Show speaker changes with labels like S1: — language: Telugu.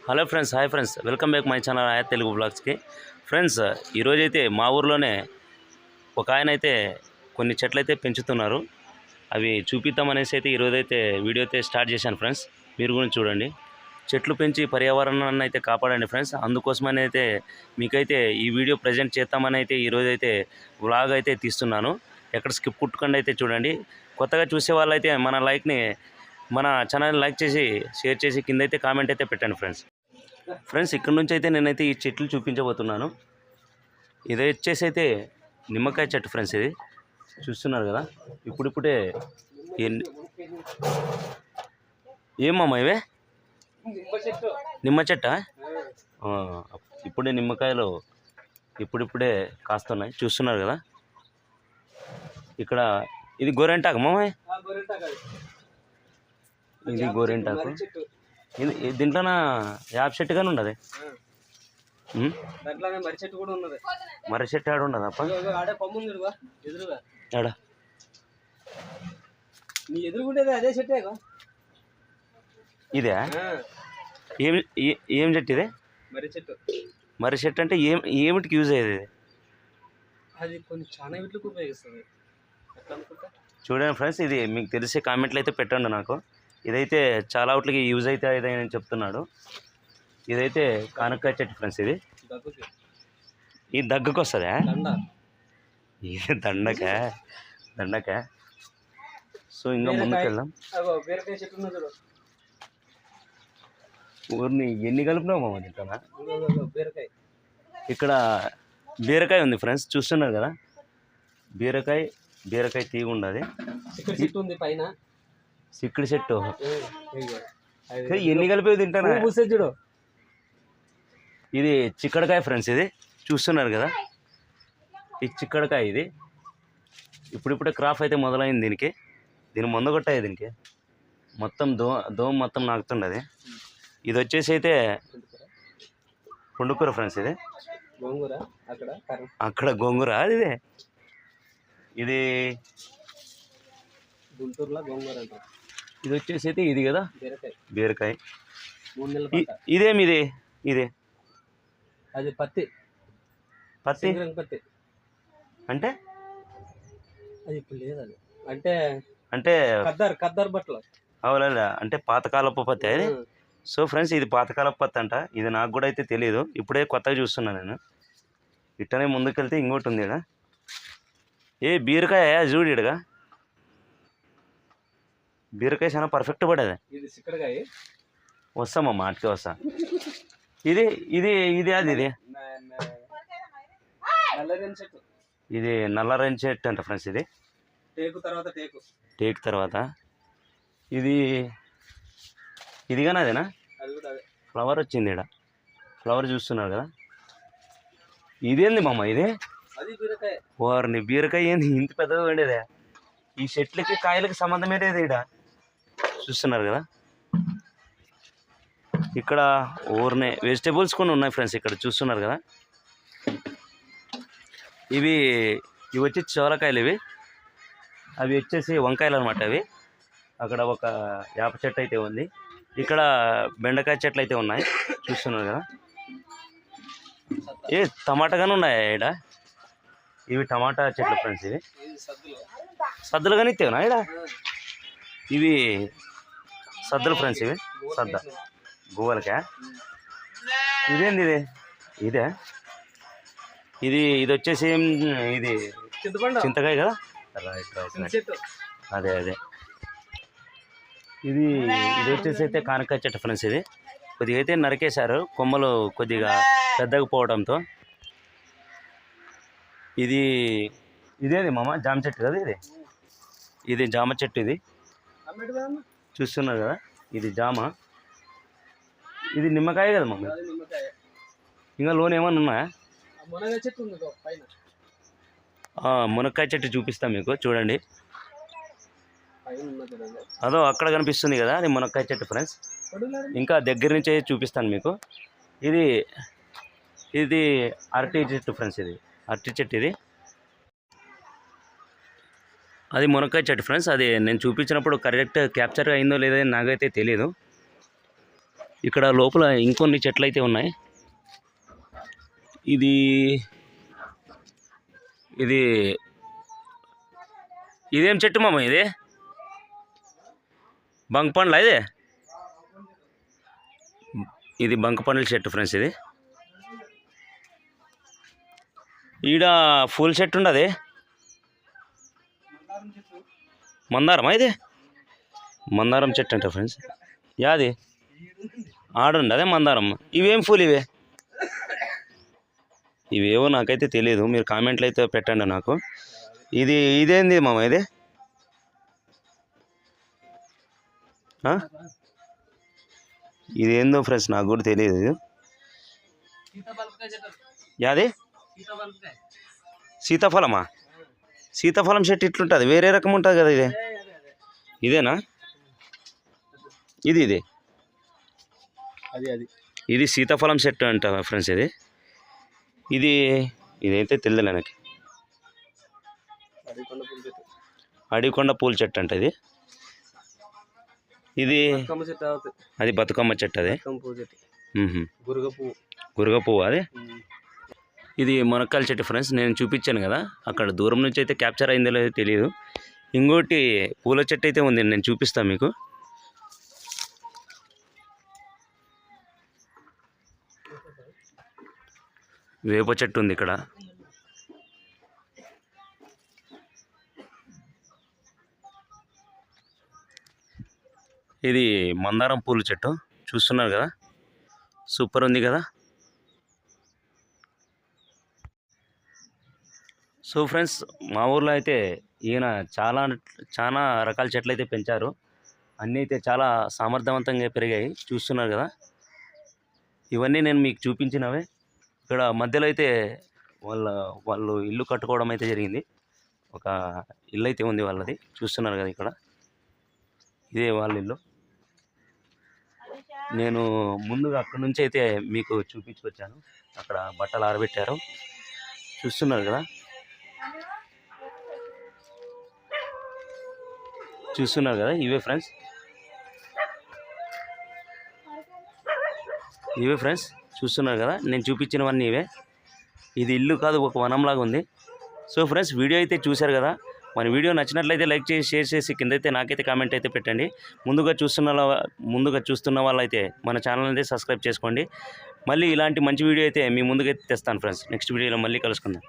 S1: Hello friends, hi friends, welcome back my channel ఆయా తెలుగు బ్లాగ్స్కి. ఫ్రెండ్స్, ఈరోజైతే మా ఊర్లోనే ఒక ఆయన అయితే కొన్ని చెట్లు అయితే పెంచుతున్నారు. అవి చూపిద్దామనేసి అయితే ఈరోజైతే వీడియో అయితే స్టార్ట్ చేశాను ఫ్రెండ్స్. మీరు కూడా చూడండి. చెట్లు పెంచి పర్యావరణాన్ని అయితే కాపాడండి ఫ్రెండ్స్. అందుకోసమని అయితే మీకైతే ఈ వీడియో ప్రజెంట్ చేద్దామని అయితే ఈరోజైతే వ్లాగ్ అయితే తీస్తున్నాను. ఎక్కడ స్కిప్ కుట్టుకుండా అయితే చూడండి. కొత్తగా చూసే వాళ్ళైతే మన ఛానల్ లైక్ చేసి షేర్ చేసి కింద అయితే కామెంట్ అయితే పెట్టండి ఫ్రెండ్స్. ఇక్కడ నుంచి అయితే నేనైతే ఈ చెట్లు చూపించబోతున్నాను. ఇది వచ్చేసి అయితే నిమ్మకాయ చెట్టు ఫ్రెండ్స్. ఇది చూస్తున్నారు కదా, ఇప్పుడిప్పుడే ఏమమ్మా ఇవే నిమ్మ చెట్ట. ఇప్పుడే నిమ్మకాయలు ఇప్పుడిప్పుడే కాస్తున్నాయి, చూస్తున్నారు కదా. ఇక్కడ ఇది గోరెంటాకు మామయ్య, ఇది గోరెంటాకు. ఇది దీంట్లోన యాప్ చెట్టు కానీ ఉండదు. మర్రి చెట్టు ఆడ ఉండదు అప్ప.
S2: అదే చెట్టే
S1: ఇదే ఏం చెట్టు ఇదే? మర్రి చెట్టు అంటే ఏమిటికి యూజ్ అయ్యేది?
S2: అది కొన్ని చాలా వీటికి ఉపయోగిస్తుంది.
S1: చూడండి ఫ్రెండ్స్, ఇది మీకు తెలిసే కామెంట్లు అయితే పెట్టండి నాకు. ఇదైతే చాలా వాటికి యూజ్ అయితే అని చెప్తున్నాడు. ఇదైతే కానక్కాయ చెట్టు ఫ్రెండ్స్. ఇది దగ్గుకు వస్తుందా? ఇది దండక. సో ఇంకా ముందుకు వెళ్దాం. ఊరిని ఎన్ని కలుపునావు మామ తింటానా? ఇక్కడ బీరకాయ ఉంది ఫ్రెండ్స్, చూస్తున్నారు కదా. బీరకాయ తీగ ఉండదు. సిక్కుడు చెట్టు ఎన్ని కలిపి తింటానా? ఇది చిక్కడకాయ ఫ్రెండ్స్. ఇది చూస్తున్నారు కదా, ఈ చిక్కడకాయ. ఇది ఇప్పుడిప్పుడే క్రాప్ అయితే మొదలైంది. దీని మందు కొట్టాయి. దీనికి మొత్తం దోమ మొత్తం నాకుతుండది. ఇది వచ్చేసి అయితే పుండుకూర ఫ్రెండ్స్. ఇది అక్కడ గోంగూర. ఇది
S2: గుంటూరులో గోంగూర.
S1: ఇది వచ్చేసి అయితే ఇది కదా బీరకాయ. ఇదేమి ఇది
S2: అది పత్తి
S1: అంటే
S2: అది ఇప్పుడు లేదు. అది
S1: అంటే
S2: కద్దర్ బట్టలు.
S1: అవునా? అంటే పాతకాలపు పత్తి అది. సో ఫ్రెండ్స్, ఇది పాతకాలపు పత్తి అంట. ఇది నాకు కూడా అయితే తెలియదు, ఇప్పుడే కొత్తగా చూస్తున్నాను నేను. ఇట్టనే ముందుకెళ్తే ఇంకోటి ఉంది ఇక్కడ. బీరకాయ చూడిగా. బీరకాయ చాలా పర్ఫెక్ట్ పడేది. వస్తామమ్మా, అటుకే వస్తా. ఇది ఇది నల్లరేణి చెట్టు అంట ఫ్రెండ్స్. ఇది టేకు తర్వాత ఇది కానీ అదేనా? ఫ్లవర్ వచ్చింది ఇక్కడ. ఫ్లవర్ చూస్తున్నారు కదా. ఇదేంది మామ? ఇది వారిని బీరకాయ ఏంది ఇంత పెద్దగా ఉండేదే? ఈ చెట్లకి కాయలకి సంబంధం ఏదేది ఇక్కడ చూస్తున్నారు కదా. ఇక్కడ ఊరినే వెజిటేబుల్స్ కొన్ని ఉన్నాయి ఫ్రెండ్స్. ఇక్కడ చూస్తున్నారు కదా. ఇవి వచ్చి చోరకాయలు. అవి వచ్చేసి వంకాయలు అనమాట. అక్కడ ఒక వేప చెట్టు అయితే ఉంది. ఇక్కడ బెండకాయ చెట్లు అయితే ఉన్నాయి, చూస్తున్నారు కదా. టమాటా కానీ ఉన్నాయి ఇక్కడ. ఇవి టమాటా చెట్లు ఫ్రెండ్స్. ఇవి సద్దులు కానీ ఇస్తేనా ఇక్కడ? ఇవి సద్దులు ఫ్రెండ్స్. ఇవి సద్ద గువ్వలకా? ఇదేంది ఇదే? ఇది వచ్చేసి ఇది చింతకాయ కదా. అదే ఇది వచ్చేసి అయితే కానక్కాయ చెట్టు ఫ్రెండ్స్. ఇది కొద్దిగా అయితే నరికేశారు, కొమ్మలు కొద్దిగా పెద్దగా పోవడంతో. ఇదేది మామ? జామ చెట్టు కదా. ఇది జామ చెట్టు. ఇది చూస్తున్నారు కదా, ఇది జామ. ఇది నిమ్మకాయ కదా మమ్మీ. ఇంకా లోన్ ఏమన్నా ఉన్నాయా? మునక్కాయ చెట్టు చూపిస్తాం మీకు, చూడండి. అదో అక్కడ కనిపిస్తుంది కదా, అది మునక్కాయ చెట్టు ఫ్రెండ్స్. ఇంకా దగ్గర నుంచి చూపిస్తాను మీకు. ఇది అరటి చెట్టు ఫ్రెండ్స్. ఇది అరటి చెట్టు. అది మునక్కాయ చెట్టు ఫ్రెండ్స్. అది నేను చూపించినప్పుడు కరెక్ట్ క్యాప్చర్ అయిందో లేదో నాకైతే తెలియదు. ఇక్కడ లోపల ఇంకొన్ని చెట్లు అయితే ఉన్నాయి. ఇది ఇది ఇదేం చెట్టు మామ? ఇది బంకపండ్ల ఇది? ఇది బంకపండ్ల చెట్టు ఫ్రెండ్స్. ఇది ఈడ పూల చెట్టు ఉండదు, మందారమా? ఇది మందారం చెట్టు అంట ఫ్రెండ్స్. యాది ఆడుండి అదే మందారం. ఇవేం పూలు ఇవే? ఇవేవో నాకైతే తెలియదు, మీరు కామెంట్లు అయితే పెట్టండి నాకు. ఇదేంది మామ? ఇది ఇదేందో ఫ్రెండ్స్ నాకు కూడా తెలియదు. యాది సీతాఫలమా? సీతాఫలం చెట్టు ఇట్లుంటుంది, వేరే రకం ఉంటుంది కదా. ఇదేనా? ఇది ఇది సీతాఫలం చెట్టు అంట ఫ్రెండ్స్. ఇదైతే తెలియదు నాకు. అడికొండ పూల చెట్టు అంట ఇది. అది బతుకమ్మ చెట్టు. అది గురగ పువ్వు. అది ఇది మునక్కాయల చెట్టు ఫ్రెండ్స్. నేను చూపించాను కదా, అక్కడ దూరం నుంచి అయితే క్యాప్చర్ అయిందో లేదో తెలియదు. ఇంకోటి పూల చెట్టు అయితే ఉంది, నేను చూపిస్తాను మీకు. వేప చెట్టు ఉంది ఇక్కడ. ఇది మందారం పూల చెట్టు చూస్తున్నారు కదా, సూపర్ ఉంది కదా. సో ఫ్రెండ్స్, మా ఊర్లో అయితే ఈయన చాలా రకాల చెట్లు అయితే పెంచారు. అన్నీ అయితే చాలా సామర్థ్యవంతంగా పెరిగాయి, చూస్తున్నారు కదా. ఇవన్నీ నేను మీకు చూపించినవే. ఇక్కడ మధ్యలో అయితే వాళ్ళు ఇల్లు కట్టుకోవడం అయితే జరిగింది. ఒక ఇల్లు అయితే ఉంది వాళ్ళది, చూస్తున్నారు కదా ఇక్కడ. ఇదే వాళ్ళ ఇల్లు. నేను ముందుగా అక్కడ నుంచి అయితే మీకు చూపించుకొచ్చాను. అక్కడ బట్టలు ఆరబెట్టారు, చూస్తున్నారు కదా. ఇవే ఫ్రెండ్స్ చూస్తున్నారు కదా, నేను చూపించినవన్నీ ఇవే. ఇది ఇల్లు కాదు, ఒక వనంలాగా ఉంది. సో ఫ్రెండ్స్, వీడియో అయితే చూశారు కదా. మన వీడియో నచ్చినట్లయితే లైక్ చేసి, షేర్ చేసి, కిందైతే నాకైతే కామెంట్ అయితే పెట్టండి. ముందుగా చూస్తున్న వాళ్ళైతే మన ఛానల్ అయితే సబ్స్క్రైబ్ చేసుకోండి. మళ్ళీ ఇలాంటి మంచి వీడియో అయితే మీ ముందుకైతే తెస్తాను ఫ్రెండ్స్. నెక్స్ట్ వీడియోలో మళ్ళీ కలుసుకుందాం.